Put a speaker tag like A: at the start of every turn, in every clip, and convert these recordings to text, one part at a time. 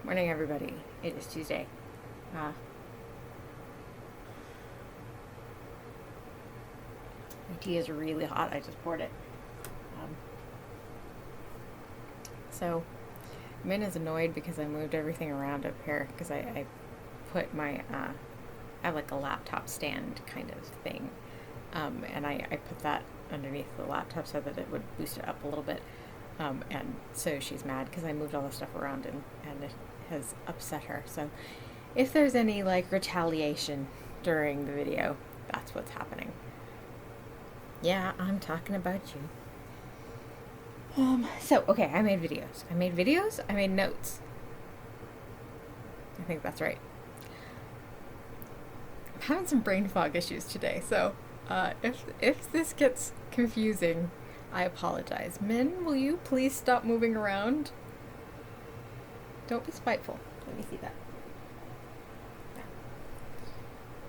A: Morning, everybody. It is Tuesday. My tea is really hot. I just poured it. So, Min is annoyed because I moved everything around up here because I put my, I have like a laptop stand kind of thing. And I put that underneath the laptop so that it would boost it up a little bit. And so she's mad because I moved all the stuff around and it has upset her. So if there's any like retaliation during the video, that's what's happening. Yeah, I'm talking about you. Okay, I made videos. I made notes. I think that's right. I'm having some brain fog issues today, so if this gets confusing, I apologize. Min, will you please stop moving around? Don't be spiteful. Let me see that.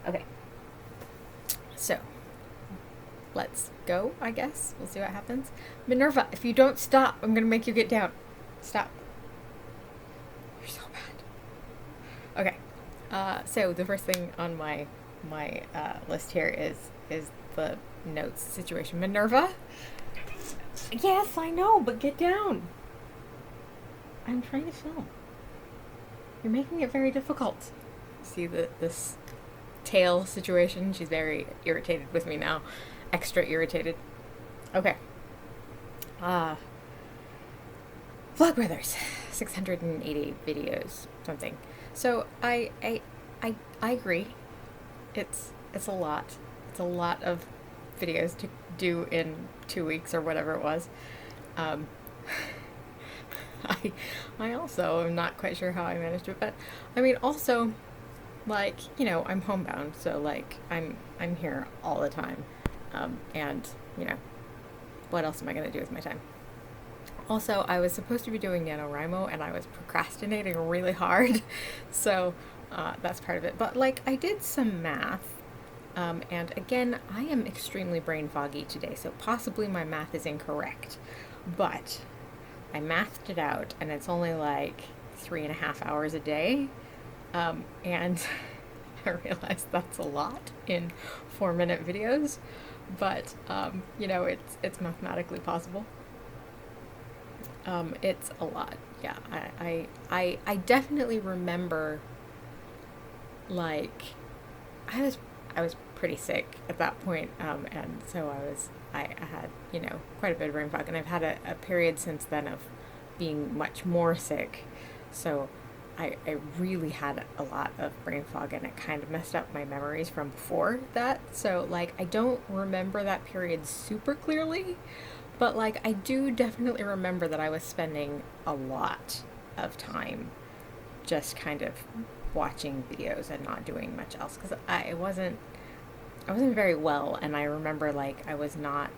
A: Okay. So, let's go, I guess. We'll see what happens. Minerva, if you don't stop, I'm going to make you get down. Stop. You're so bad. Okay. So the first thing on my list here is the notes situation. Minerva? Yes, I know, but get down. I'm trying to film. You're making it very difficult. See this tail situation? She's very irritated with me now. Extra irritated. Okay. Vlogbrothers, 680 videos, something. So I agree. It's a lot. It's a lot of videos to do in 2 weeks or whatever it was. I also am not quite sure how I managed it, but I mean also, like, you know, I'm homebound, so like I'm here all the time. And, you know, what else am I going to do with my time? Also, I was supposed to be doing NaNoWriMo, and I was procrastinating really hard, so that's part of it. But, like, I did some math, and again, I am extremely brain foggy today, so possibly my math is incorrect. But I mathed it out, and it's only, like, 3.5 hours a day, and I realized that's a lot in 4-minute videos. But, you know, it's mathematically possible. It's a lot. Yeah, I definitely remember, like, I was pretty sick at that point, and so I had, you know, quite a bit of brain fog, and I've had a period since then of being much more sick, so I really had a lot of brain fog, and it kind of messed up my memories from before that. So, like, I don't remember that period super clearly, but, like, I do definitely remember that I was spending a lot of time just kind of watching videos and not doing much else, because I wasn't very well, and I remember, like, I was not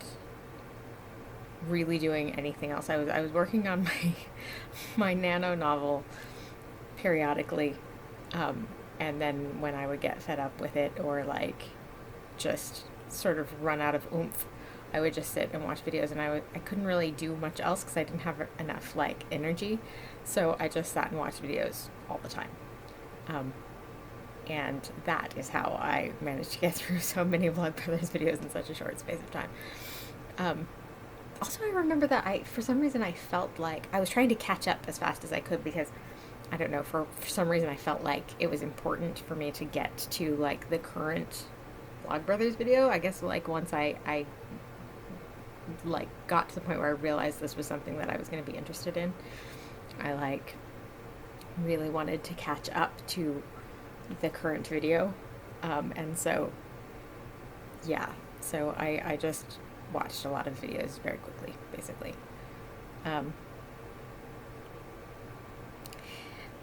A: really doing anything else. I was working on my nano novel periodically, and then when I would get fed up with it or like just sort of run out of oomph, I would just sit and watch videos, and I couldn't really do much else because I didn't have enough like energy, so I just sat and watched videos all the time, and that is how I managed to get through so many Vlogbrothers videos in such a short space of time. Also, I remember that for some reason I felt like I was trying to catch up as fast as I could because I don't know, for some reason I felt like it was important for me to get to like the current Vlogbrothers video. I guess like once I like got to the point where I realized this was something that I was going to be interested in, I like really wanted to catch up to the current video, and so yeah, so I just watched a lot of videos very quickly, basically.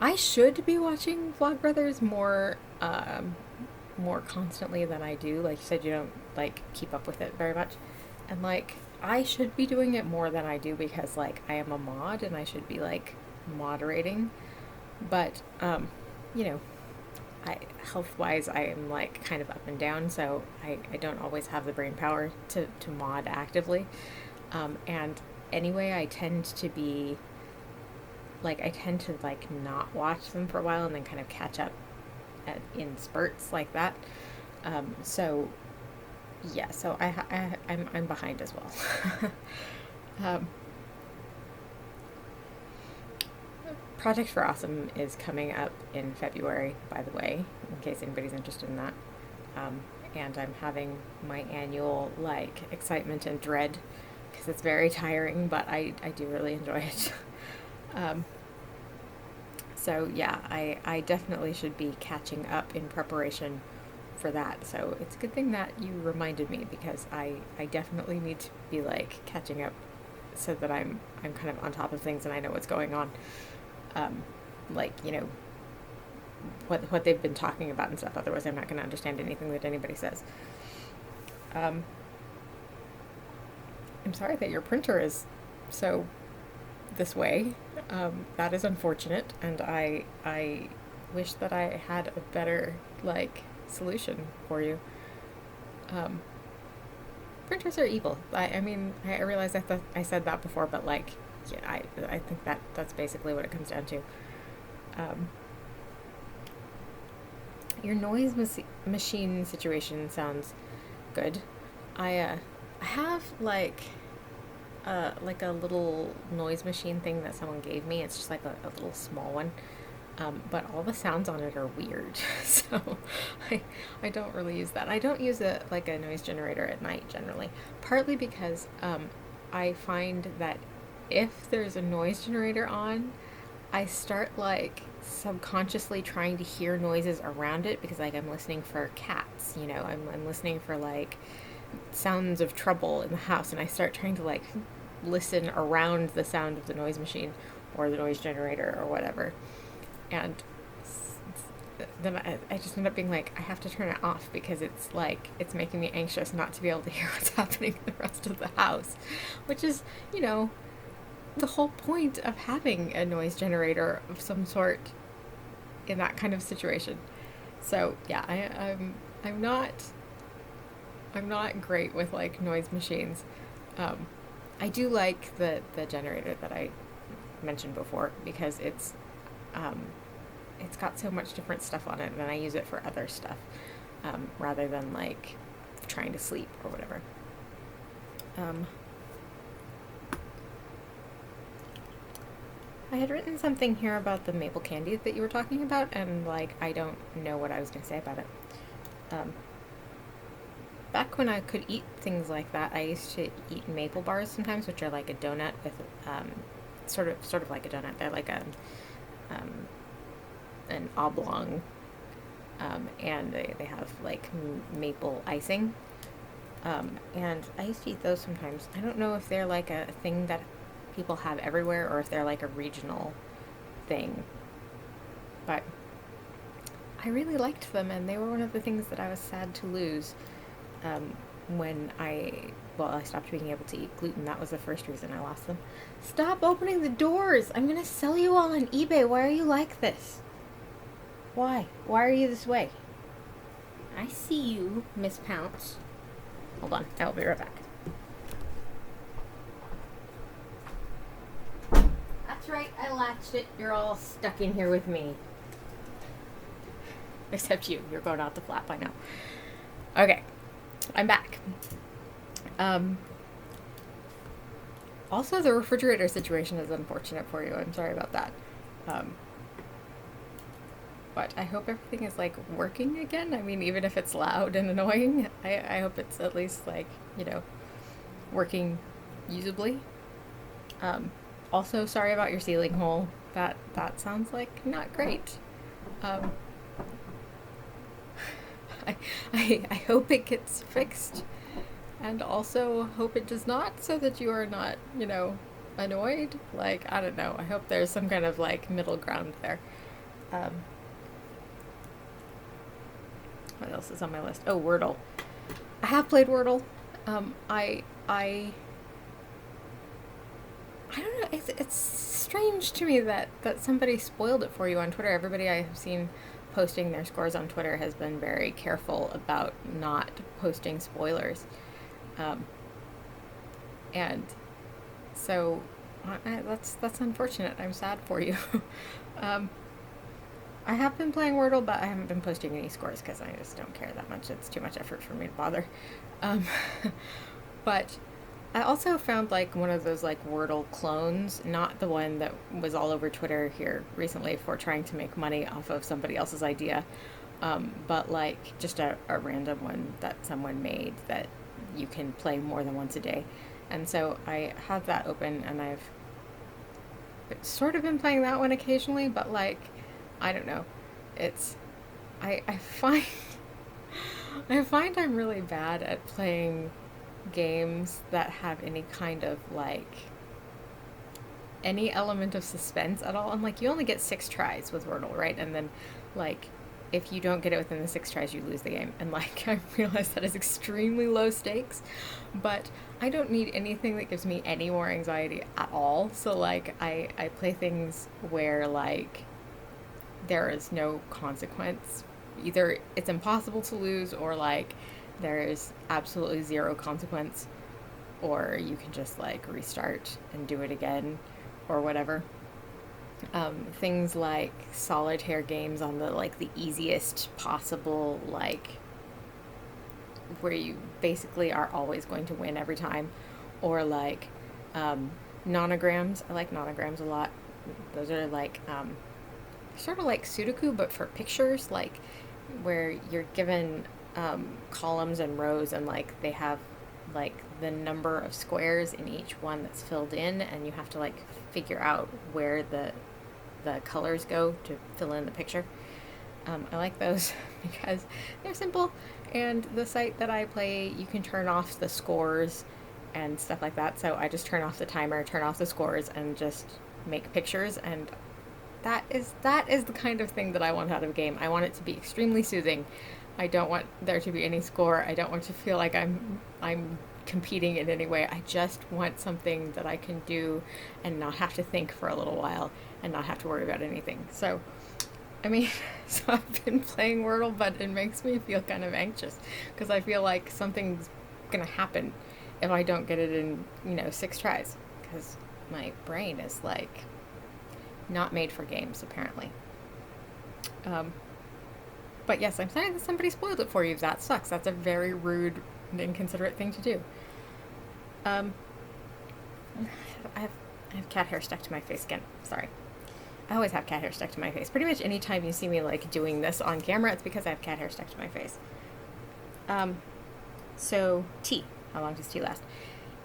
A: I should be watching Vlogbrothers more constantly than I do. Like you said, you don't like keep up with it very much, and like I should be doing it more than I do because like I am a mod and I should be like moderating, but you know, health-wise I am like kind of up and down, so I don't always have the brain power to mod actively, and anyway I tend to be like, I tend to, like, not watch them for a while and then kind of catch up in spurts like that. So yeah, so I'm behind as well. um, Project for Awesome is coming up in February, by the way, in case anybody's interested in that. And I'm having my annual, like, excitement and dread because it's very tiring, but I do really enjoy it. um, so yeah, I definitely should be catching up in preparation for that. So it's a good thing that you reminded me, because I definitely need to be, like, catching up so that I'm kind of on top of things and I know what's going on. Like, you know, what they've been talking about and stuff. Otherwise, I'm not going to understand anything that anybody says. I'm sorry that your printer is so this way. That is unfortunate, and I wish that I had a better, like, solution for you. Printers are evil. I mean, I realize I said that before, but, like, yeah, I think that's basically what it comes down to. Your noise machine situation sounds good. I have, like a little noise machine thing that someone gave me. It's just like a little small one. But all the sounds on it are weird, so I don't really use that. I don't use a noise generator at night generally, partly because I find that if there's a noise generator on, I start, like, subconsciously trying to hear noises around it, because, like, I'm listening for cats, you know, I'm listening for, like, sounds of trouble in the house, and I start trying to, like, listen around the sound of the noise machine or the noise generator or whatever. And then I just end up being like, I have to turn it off, because it's, like, it's making me anxious not to be able to hear what's happening in the rest of the house, which is, you know, the whole point of having a noise generator of some sort in that kind of situation. So yeah, I'm not great with, like, noise machines. I do like the generator that I mentioned before, because it's got so much different stuff on it, and I use it for other stuff, rather than, like, trying to sleep or whatever. I had written something here about the maple candy that you were talking about, and, like, I don't know what I was going to say about it. Back when I could eat things like that, I used to eat maple bars sometimes, which are like a donut with, sort of like a donut. They're like an oblong, and they have, like, maple icing. And I used to eat those sometimes. I don't know if they're, like, a thing that people have everywhere, or if they're, like, a regional thing, but I really liked them, and they were one of the things that I was sad to lose, when I stopped being able to eat gluten. That was the first reason I lost them. Stop opening the doors! I'm gonna sell you all on eBay. Why are you like this? Why are you this way? I see you, Miss Pounce. Hold on, I'll be right back. That's right, I latched it. You're all stuck in here with me. Except you're going out the flap, I know. Okay, I'm back. Also, the refrigerator situation is unfortunate for you. I'm sorry about that. But I hope everything is, like, working again. I mean, even if it's loud and annoying, I hope it's at least, like, you know, working usably. Also, sorry about your ceiling hole. That sounds like not great. I hope it gets fixed, and also hope it does not, so that you are not, you know, annoyed. Like, I don't know. I hope there's some kind of, like, middle ground there. What else is on my list? Oh, Wordle. I have played Wordle. I don't know. It's strange to me that somebody spoiled it for you on Twitter. Everybody I have seen posting their scores on Twitter has been very careful about not posting spoilers. And so that's unfortunate. I'm sad for you. um, I have been playing Wordle, but I haven't been posting any scores because I just don't care that much. It's too much effort for me to bother. Um, but I also found like one of those like Wordle clones, not the one that was all over Twitter here recently for trying to make money off of somebody else's idea, but like just a random one that someone made that you can play more than once a day. And so I have that open and I've sort of been playing that one occasionally, but like, I don't know. It's, I find, I find I'm really bad at playing games that have any kind of like any element of suspense at all. And like you only get 6 tries with Wordle, right? And then like if you don't get it within the 6 tries, you lose the game. And like I realize that is extremely low stakes, but I don't need anything that gives me any more anxiety at all. So like I play things where like there is no consequence. Either it's impossible to lose or like there is absolutely zero consequence, or you can just like restart and do it again or whatever. Things like solitaire games on the like the easiest possible, like where you basically are always going to win every time, or like nonograms. I like nonograms a lot. Those are like sort of like Sudoku but for pictures, like where you're given columns and rows and like they have like the number of squares in each one that's filled in, and you have to like figure out where the colors go to fill in the picture. I like those because they're simple, and the site that I play, you can turn off the scores and stuff like that. So I just turn off the timer, turn off the scores, and just make pictures. And that is the kind of thing that I want out of a game. I want it to be extremely soothing. I don't want there to be any score. I don't want to feel like I'm competing in any way. I just want something that I can do and not have to think for a little while and not have to worry about anything. So, I mean, so I've been playing Wordle, but it makes me feel kind of anxious because I feel like something's gonna happen if I don't get it in, 6 tries, because my brain is like not made for games apparently. But yes, I'm sorry that somebody spoiled it for you. That sucks. That's a very rude and inconsiderate thing to do. I have cat hair stuck to my face again. Sorry. I always have cat hair stuck to my face. Pretty much any time you see me like doing this on camera, it's because I have cat hair stuck to my face. So tea. How long does tea last?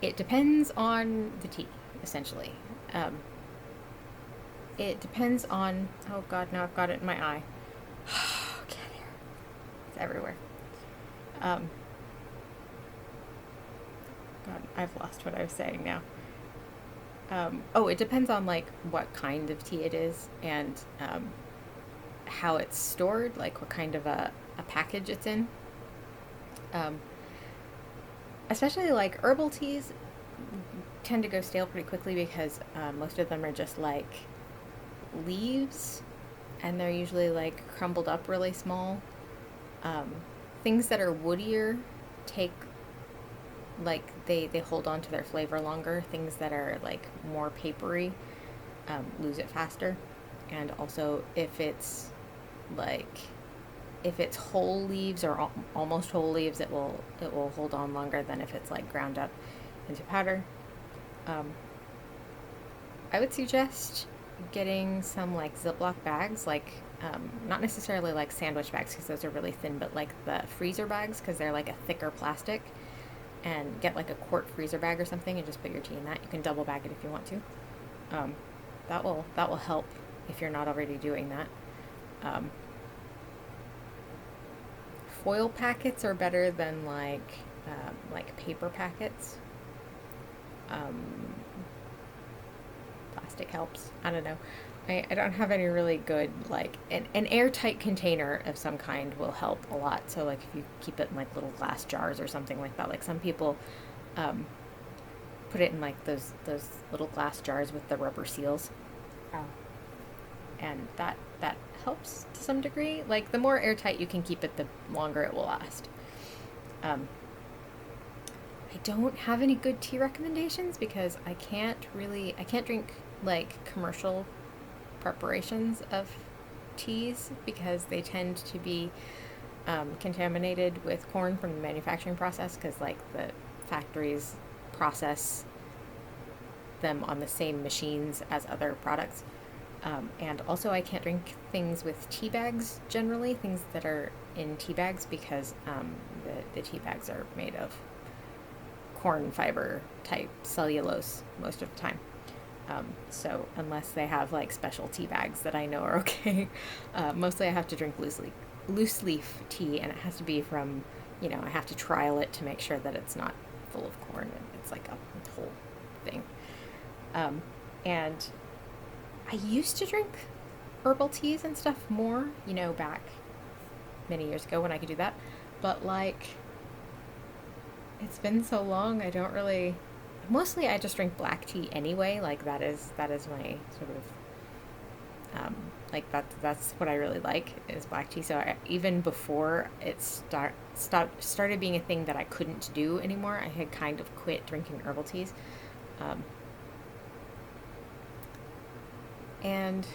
A: It depends on the tea, essentially. It depends on. Oh God, now I've got it in my eye. Cat hair. It's everywhere. God, I've lost what I was saying now. It depends on like what kind of tea it is and how it's stored, like what kind of a package it's in. Especially like herbal teas tend to go stale pretty quickly because most of them are just like leaves, and they're usually like crumbled up really small. Things that are woodier take like they hold on to their flavor longer. Things that are like more papery lose it faster. And also if it's whole leaves or almost whole leaves, it will hold on longer than if it's like ground up into powder. I would suggest getting some like Ziploc bags, like not necessarily like sandwich bags because those are really thin, but like the freezer bags because they're like a thicker plastic. And get like a quart freezer bag or something and just put your tea in that. You can double bag it if you want to. That will help if you're not already doing that. Foil packets are better than like paper packets. Plastic helps. I don't know. I don't have any really good, like, an airtight container of some kind will help a lot. So, like, if you keep it in, like, little glass jars or something like that. Like, some people put it in, like, those little glass jars with the rubber seals. Oh. And that helps to some degree. Like, the more airtight you can keep it, the longer it will last. I don't have any good tea recommendations because I can't drink like commercial preparations of teas because they tend to be contaminated with corn from the manufacturing process, because like the factories process them on the same machines as other products. And also, I can't drink things with tea bags generally, things that are in tea bags, because the tea bags are made of corn fiber type cellulose most of the time. So unless they have like special tea bags that I know are okay, mostly I have to drink loose leaf tea, and it has to be from, I have to trial it to make sure that it's not full of corn, and it's like a whole thing. And I used to drink herbal teas and stuff more, back many years ago when I could do that. But like, it's been so long, I don't really. Mostly, I just drink black tea anyway. Like that is my sort of like that's what I really like is black tea. So even before it started being a thing that I couldn't do anymore, I had kind of quit drinking herbal teas. And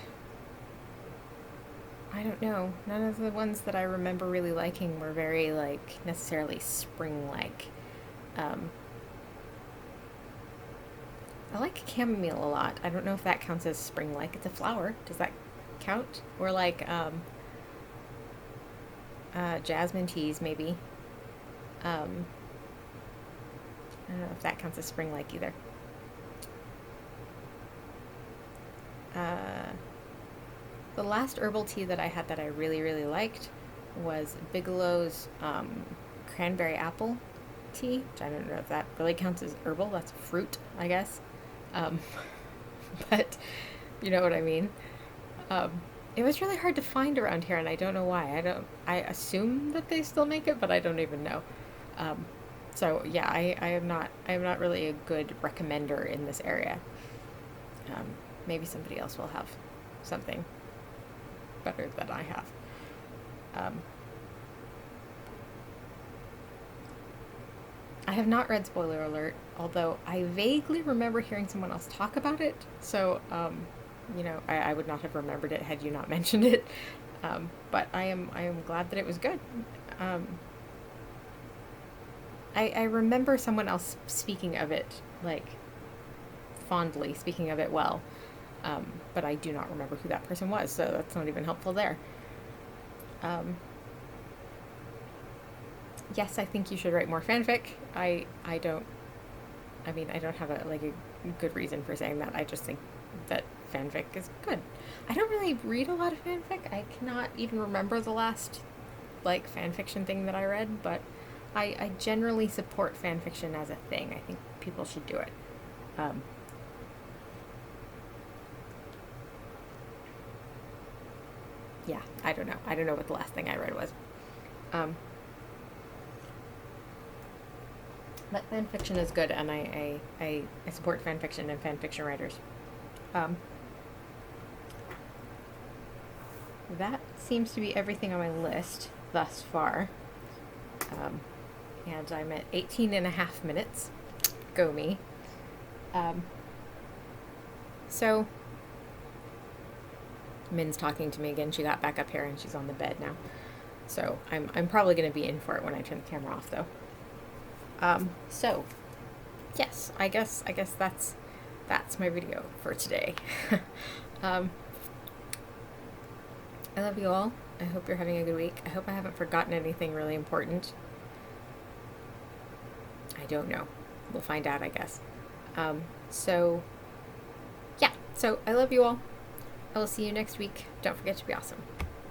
A: I don't know, none of the ones that I remember really liking were very like necessarily spring-like. I like chamomile a lot. I don't know if that counts as spring-like. It's a flower. Does that count? Or like jasmine teas maybe. I don't know if that counts as spring-like either. The last herbal tea that I had that I really, really liked was Bigelow's cranberry apple tea, which I don't know if that really counts as herbal. That's fruit, I guess. But you know what I mean. It was really hard to find around here, and I don't know why. I assume that they still make it, but I don't even know. So yeah, I am not really a good recommender in this area. Maybe somebody else will have something better than I have. I have not read Spoiler Alert, although I vaguely remember hearing someone else talk about it. So, I would not have remembered it had you not mentioned it. But I am glad that it was good. I remember someone else speaking of it, like, fondly, speaking of it well. But I do not remember who that person was, so that's not even helpful there. Yes, I think you should write more fanfic. I don't have a good reason for saying that. I just think that fanfic is good. I don't really read a lot of fanfic. I cannot even remember the last fanfiction thing that I read, but I generally support fanfiction as a thing. I think people should do it. Yeah, I don't know. I don't know what the last thing I read was. But fanfiction is good, and I support fanfiction and fanfiction writers. That seems to be everything on my list thus far. And I'm at 18 and a half minutes. Go me. So, Min's talking to me again. She got back up here and she's on the bed now. So I'm probably going to be in for it when I turn the camera off, though. So, yes, I guess that's my video for today. I love you all. I hope you're having a good week. I hope I haven't forgotten anything really important. I don't know. We'll find out, I guess. So I love you all. I will see you next week. Don't forget to be awesome.